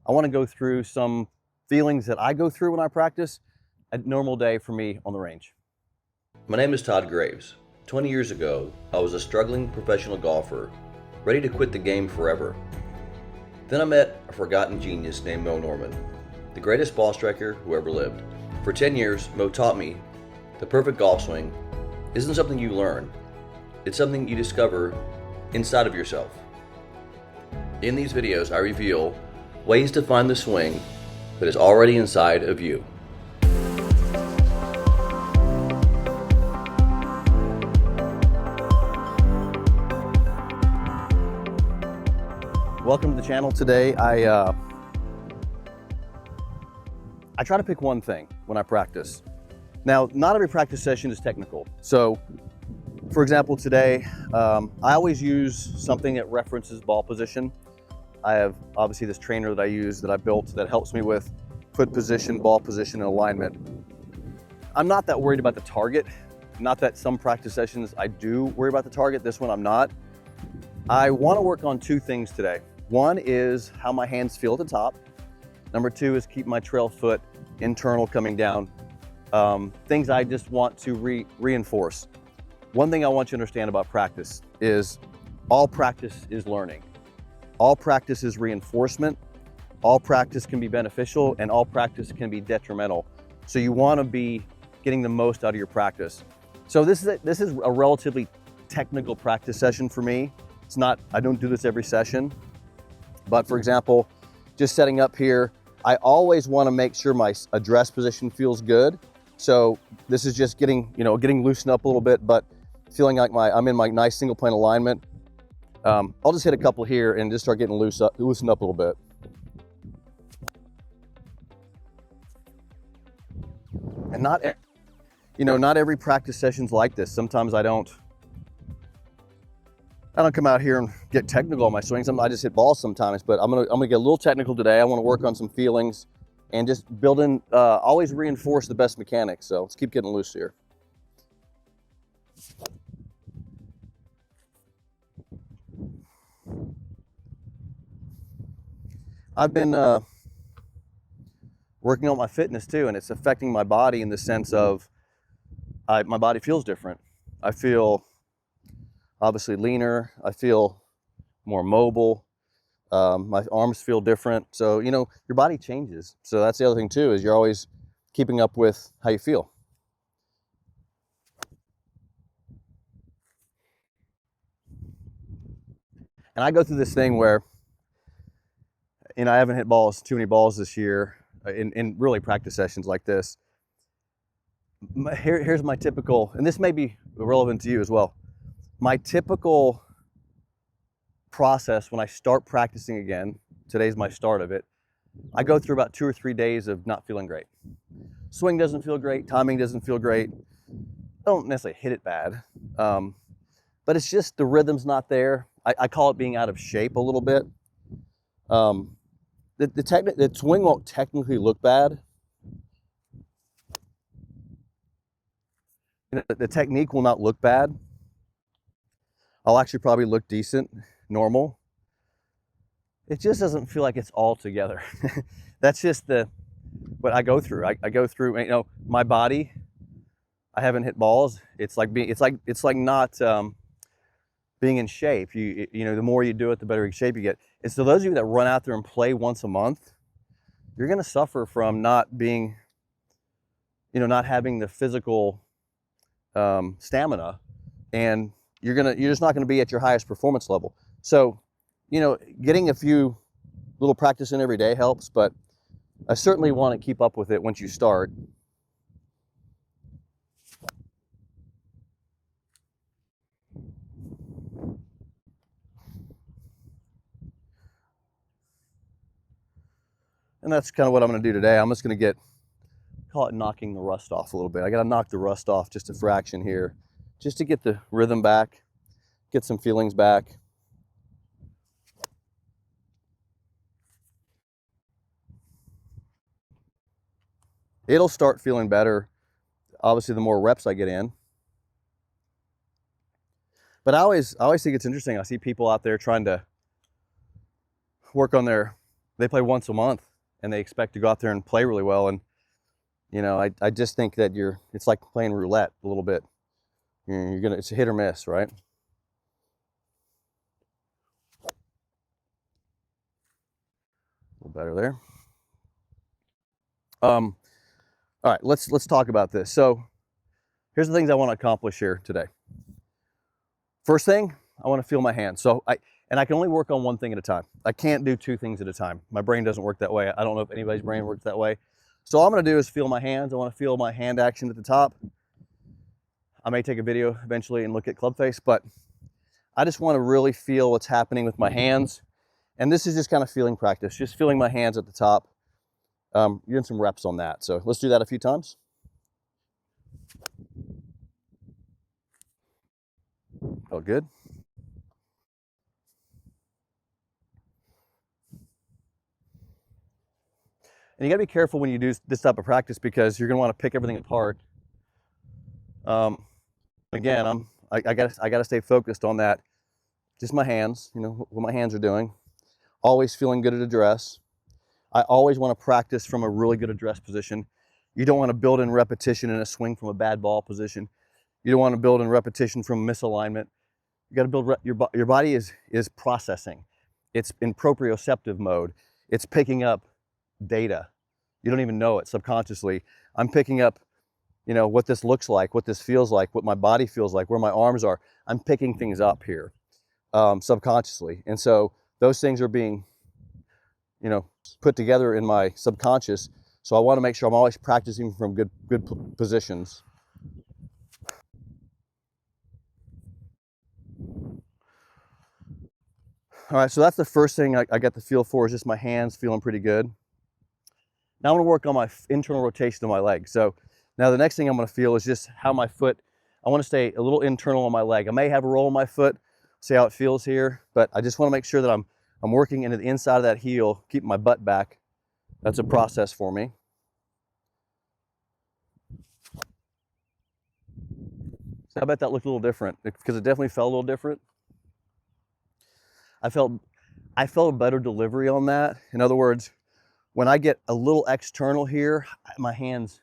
I want to go through some feelings that I go through when I practice a normal day for me on the range. My name is Todd Graves. 20 years ago, I was a struggling professional golfer, ready to quit the game forever. Then I met a forgotten genius named Moe Norman, the greatest ball striker who ever lived. For 10 years, Moe taught me the perfect golf swing isn't something you learn, it's something you discover inside of yourself. In these videos, I reveal ways to find the swing that is already inside of you. Welcome to the channel. Today I try to pick one thing when I practice. Now, not every practice session is technical. So, for example, today I always use something that references ball position. I have obviously this trainer that I use that I built that helps me with foot position, ball position, and alignment. I'm not that worried about the target. Not that some practice sessions I do worry about the target. This one I'm not. I want to work on two things today. One is how my hands feel at the top. Number two is keep my trail foot internal coming down. Things I just want to reinforce. One thing I want you to understand about practice is all practice is learning. All practice is reinforcement. All practice can be beneficial and all practice can be detrimental. So you want to be getting the most out of your practice. So this is a relatively technical practice session for me. It's not, I don't do this every session. But for example, just setting up here, I always want to make sure my address position feels good. So this is just getting loosened up a little bit, but feeling like I'm in my nice single plane alignment. I'll just hit a couple here and just start getting loosened up a little bit. And not every practice session's like this. Sometimes I don't come out here and get technical on my swings. I just hit balls sometimes, but I'm gonna get a little technical today. I want to work on some feelings and just build in, always reinforce the best mechanics. So let's keep getting loose here. I've been working on my fitness too, and it's affecting my body in the sense of my body feels different. I feel obviously leaner. I feel more mobile. My arms feel different. So, your body changes. So that's the other thing too, is you're always keeping up with how you feel. And I go through this thing where, I haven't hit too many balls this year in really practice sessions like this. Here's my typical, and this may be relevant to you as well. My typical process when I start practicing again, today's my start of it, I go through about 2 or 3 days of not feeling great. Swing doesn't feel great, timing doesn't feel great. I don't necessarily hit it bad, but it's just the rhythm's not there. I call it being out of shape a little bit. The swing won't technically look bad. The technique will not look bad. I'll actually probably look decent, normal. It just doesn't feel like it's all together. That's just what I go through. I go through, my body. I haven't hit balls. It's like not being in shape. The more you do it, the better shape you get. And so those of you that run out there and play once a month, you're going to suffer from not being, not having the physical stamina, and you're just not going to be at your highest performance level. So, getting a few little practice in every day helps, but I certainly want to keep up with it once you start. And that's kind of what I'm going to do today. I'm just going to call it knocking the rust off a little bit. I got to knock the rust off just a fraction here, just to get the rhythm back, get some feelings back. It'll start feeling better, obviously, the more reps I get in. But I always think it's interesting. I see people out there trying to work on their they play once a month and they expect to go out there and play really well. And, you know, I just think that it's like playing roulette a little bit. It's a hit or miss, right? A little better there. All right, let's talk about this. So here's the things I want to accomplish here today. First thing, I want to feel my hands. So I can only work on one thing at a time. I can't do two things at a time. My brain doesn't work that way. I don't know if anybody's brain works that way. So all I'm going to do is feel my hands. I want to feel my hand action at the top. I may take a video eventually and look at club face, but I just want to really feel what's happening with my hands. And this is just kind of feeling practice, just feeling my hands at the top. You're doing some reps on that. So let's do that a few times. Felt good. And you gotta be careful when you do this type of practice because you're gonna want to pick everything apart. Again, I gotta stay focused on that. Just my hands, you know, what my hands are doing. Always feeling good at address. I always want to practice from a really good address position. You don't want to build in repetition in a swing from a bad ball position. You don't want to build in repetition from misalignment. You got to build, your body is processing. It's in proprioceptive mode. It's picking up data. You don't even know it subconsciously. I'm picking up, you know, what this looks like, what this feels like, what my body feels like, where my arms are. I'm picking things up here subconsciously. And so those things are being, you know, put together in my subconscious. So I want to make sure I'm always practicing from good positions. All right, so that's the first thing I got the feel for is just my hands feeling pretty good. Now I'm gonna work on my internal rotation of my leg. So now the next thing I'm gonna feel is just how my foot, I wanna stay a little internal on my leg. I may have a roll on my foot, see how it feels here, but I just wanna make sure that I'm working into the inside of that heel, keeping my butt back. That's a process for me. So I bet that looked a little different because it definitely felt a little different. I felt a better delivery on that. In other words, when I get a little external here, my hands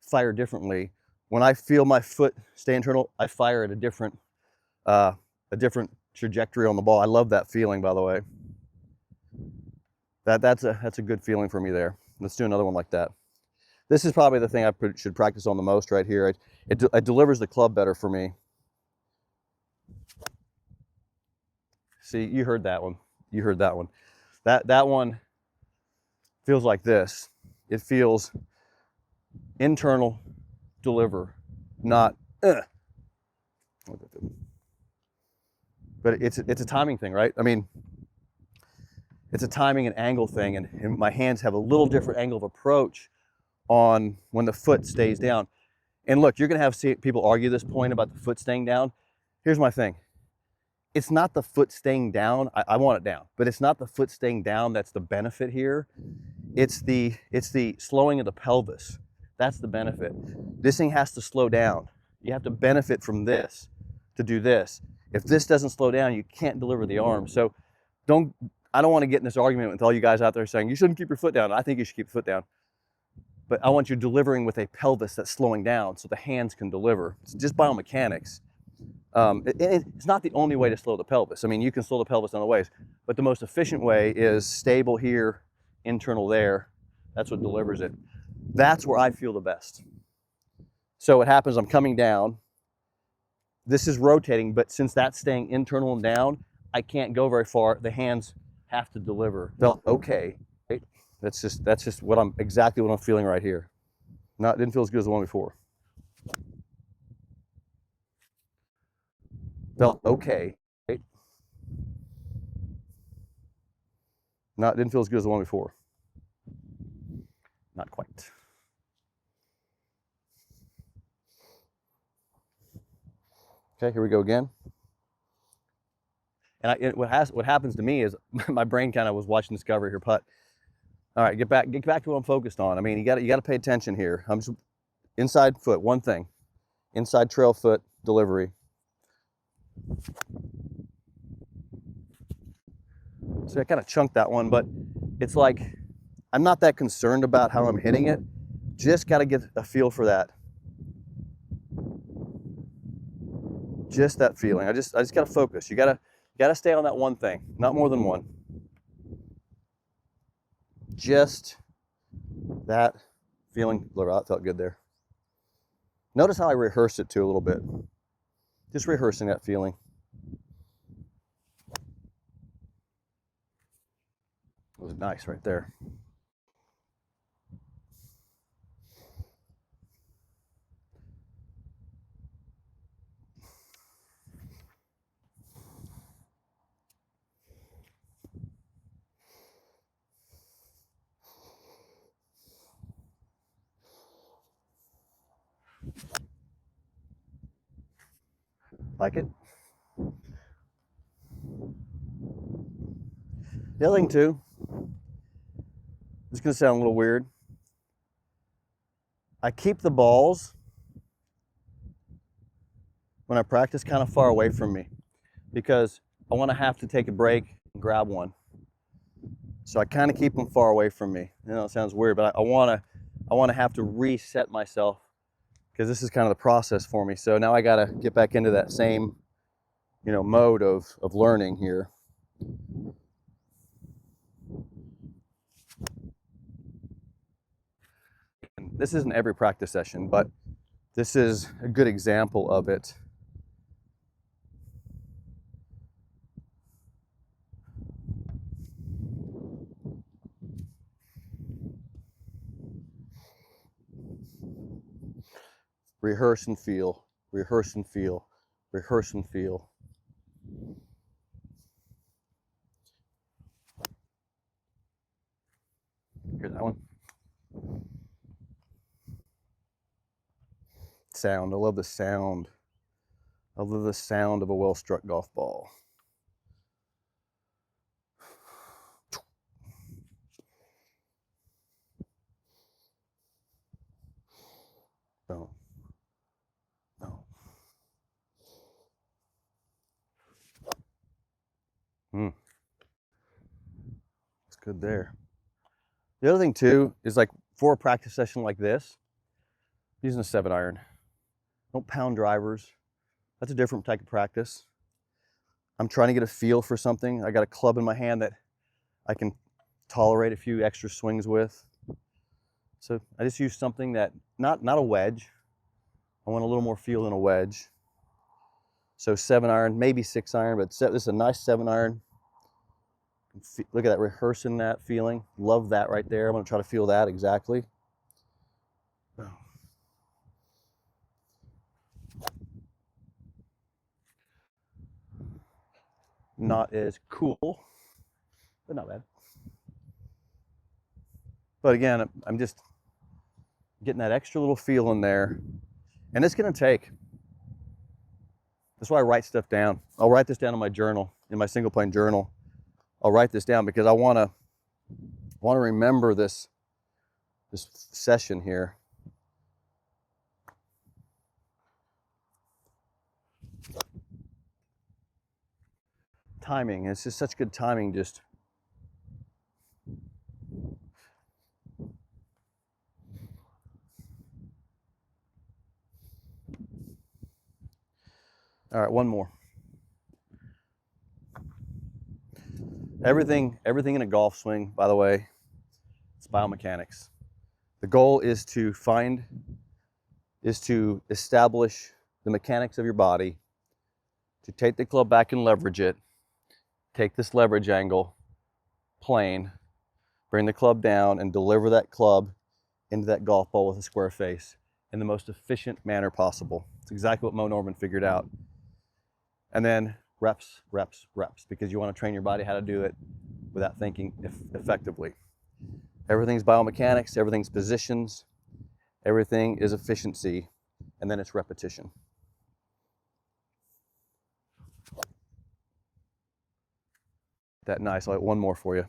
fire differently. When I feel my foot stay internal, I fire at a different trajectory on the ball. I love that feeling, by the way. That's a good feeling for me there. Let's do another one like that. This is probably the thing I should practice on the most right here. It delivers the club better for me. See, you heard that one. You heard that one. That one feels like this. It feels internal, deliver, not But it's a timing thing, right? I mean, it's a timing and angle thing, and my hands have a little different angle of approach on when the foot stays down. And look, you're gonna have people argue this point about the foot staying down. Here's my thing. It's not the foot staying down. I want it down, but it's not the foot staying down that's the benefit here. It's the slowing of the pelvis. That's the benefit. This thing has to slow down. You have to benefit from this to do this. If this doesn't slow down, you can't deliver the arm. So I don't want to get in this argument with all you guys out there saying you shouldn't keep your foot down. I think you should keep your foot down. But I want you delivering with a pelvis that's slowing down so the hands can deliver. It's just biomechanics. It's not the only way to slow the pelvis. I mean, you can slow the pelvis in other ways, but the most efficient way is stable here, internal there. That's what delivers it. That's where I feel the best. So what happens, I'm coming down. This is rotating, but since that's staying internal and down, I can't go very far. The hands have to deliver. Felt okay. Right? That's just exactly what I'm feeling right here. Didn't feel as good as the one before. Felt okay. Right? Didn't feel as good as the one before. Not quite. Okay, here we go again. And what happens to me is my brain kind of was watching Discovery here putt. All right, get back to what I'm focused on. I mean, you got to pay attention here. I'm just inside foot, one thing. Inside trail foot delivery. So I kind of chunked that one, but it's like, I'm not that concerned about how I'm hitting it. Just got to get a feel for that. Just that feeling. I just got to focus. You got to stay on that one thing, not more than one. Just that feeling. Look, that felt good there. Notice how I rehearsed it too a little bit. Just rehearsing that feeling. It was nice right there. Like it? The other thing too, it's gonna sound a little weird. I keep the balls when I practice kind of far away from me because I want to have to take a break and grab one. So I kind of keep them far away from me. You know, it sounds weird, but I want to have to reset myself because this is kind of the process for me. So now I got to get back into that same, you know, mode of learning here. And this isn't every practice session, but this is a good example of it. Rehearse and feel, rehearse and feel, rehearse and feel. Hear that one? Sound. I love the sound. I love the sound of a well-struck golf ball. No. No. It's good there. The other thing too is like for a practice session like this, using a 7-iron. Don't pound drivers. That's a different type of practice. I'm trying to get a feel for something. I got a club in my hand that I can tolerate a few extra swings with. So I just use something that, not a wedge. I want a little more feel than a wedge. So 7-iron, maybe 6-iron, but this is a nice 7-iron. Look at that, rehearsing that feeling. Love that right there. I'm gonna try to feel that exactly. Not as cool, but not bad. But again, I'm just getting that extra little feel in there. And it's gonna take. That's why I write stuff down. I'll write this down in my journal, in my single plane journal. I'll write this down because I wanna remember this session here. Timing, it's just such good timing, just. All right, one more. Everything in a golf swing, by the way, it's biomechanics. The goal is to establish the mechanics of your body, to take the club back and leverage it, take this leverage angle, plane, bring the club down and deliver that club into that golf ball with a square face in the most efficient manner possible. It's exactly what Moe Norman figured out. And then reps, reps, reps, because you want to train your body how to do it without thinking effectively. Everything's biomechanics, everything's positions, everything is efficiency, and then it's repetition. That nice. I'll have one more for you.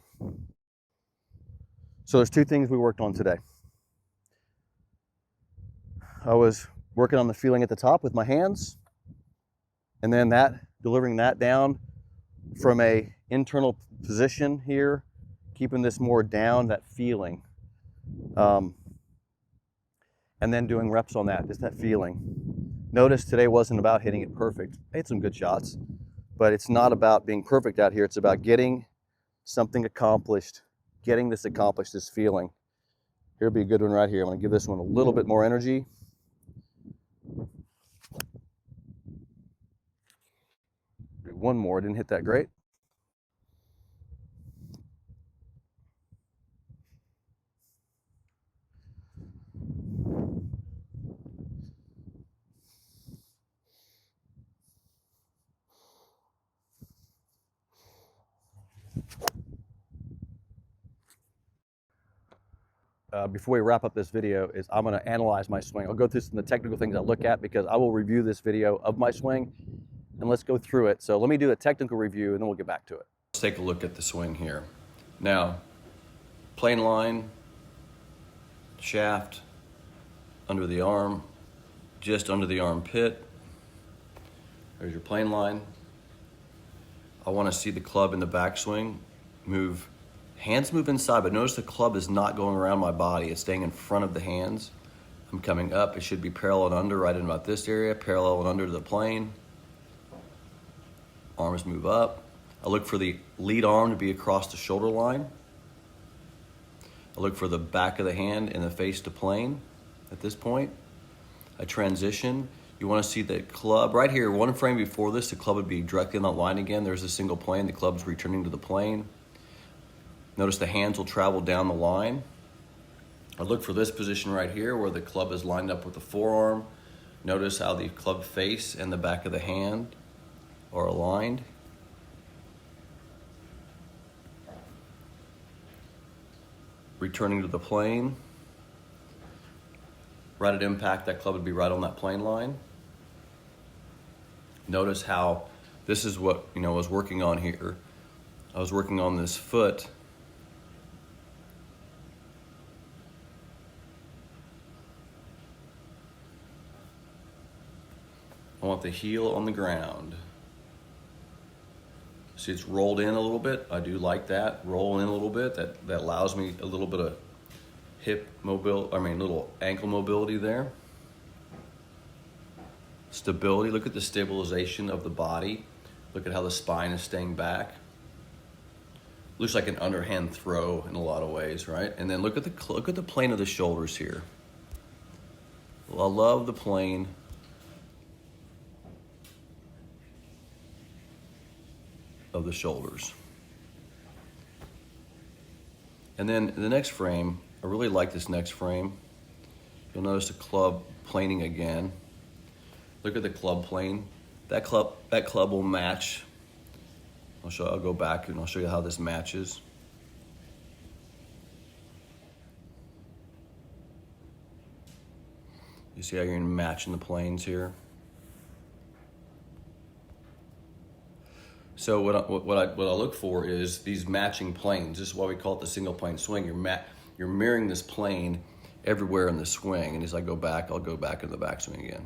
So there's two things we worked on today. I was working on the feeling at the top with my hands, and then delivering that down from a internal position here, keeping this more down, that feeling. And then doing reps on that, just that feeling. Notice today wasn't about hitting it perfect. I hit some good shots, but it's not about being perfect out here. It's about getting something accomplished, getting this accomplished, this feeling. Here'll be a good one right here. I'm gonna give this one a little bit more energy. Do one more, didn't hit that great. Before we wrap up this video is I'm gonna analyze my swing. I'll go through some of the technical things I look at because I will review this video of my swing, and let's go through it. So let me do a technical review and then we'll get back to it. Let's take a look at the swing here. Now, plane line, shaft, under the arm, just under the armpit. There's your plane line. I want to see the club in the backswing move. Hands move inside, but notice the club is not going around my body. It's staying in front of the hands. I'm coming up. It should be parallel and under right in about this area, parallel and under to the plane. Arms move up. I look for the lead arm to be across the shoulder line. I look for the back of the hand and the face to plane at this point. I transition. You want to see the club right here. One frame before this, the club would be directly on that line again. There's a single plane. The club's returning to the plane. Notice the hands will travel down the line. I look for this position right here where the club is lined up with the forearm. Notice how the club face and the back of the hand are aligned. Returning to the plane. Right at impact, that club would be right on that plane line. Notice how this is what I was working on here. I was working on this foot. I want the heel on the ground. See, it's rolled in a little bit. I do like that. Roll in a little bit. That allows me a little bit of little ankle mobility there. Stability. Look at the stabilization of the body. Look at how the spine is staying back. Looks like an underhand throw in a lot of ways, right? And then look at the plane of the shoulders here. Well, I love the plane. Of the shoulders. And then the next frame, I really like this next frame. You'll notice the club planing again. Look at the club plane. That club will match. I'll go back and I'll show you how this matches. You see how you're matching the planes here? So what I look for is these matching planes. This is why we call it the single plane swing. You're mirroring this plane everywhere in the swing. And as I go back, I'll go back in the backswing again.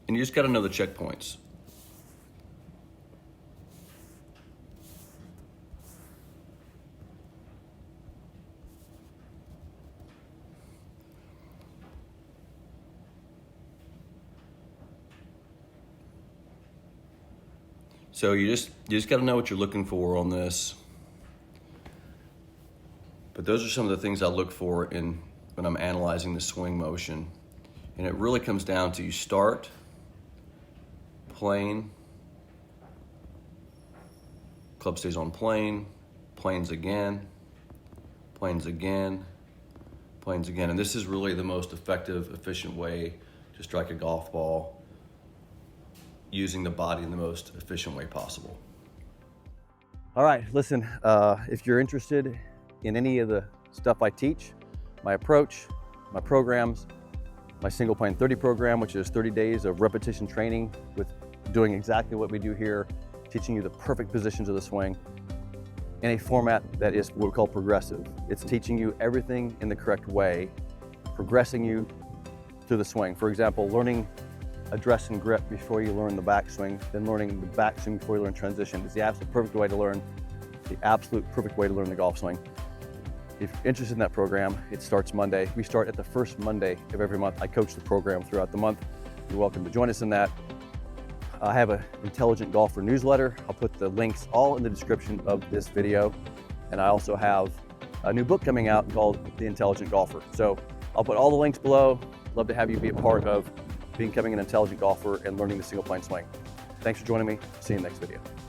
And you just got to know the checkpoints. So you just got to know what you're looking for on this. But those are some of the things I look for when I'm analyzing the swing motion. And it really comes down to you start, plane, club stays on plane, planes again, planes again, planes again. And this is really the most effective, efficient way to strike a golf ball, using the body in the most efficient way possible. All right, listen, if you're interested in any of the stuff I teach, my approach, my programs, my single plane 30 program, which is 30 days of repetition training with doing exactly what we do here, teaching you the perfect positions of the swing in a format that is what we call progressive. It's teaching you everything in the correct way, progressing you through the swing. For example, learning address and grip before you learn the backswing, then learning the backswing before you learn transition is the absolute perfect way to learn the golf swing. If you're interested in that program, it starts Monday. We start at the first Monday of every month. I coach the program throughout the month. You're welcome to join us in that. I have an Intelligent Golfer newsletter. I'll put the links all in the description of this video. And I also have a new book coming out called The Intelligent Golfer. So I'll put all the links below. Love to have you be a part of becoming an intelligent golfer and learning the single plane swing. Thanks for joining me. See you in the next video.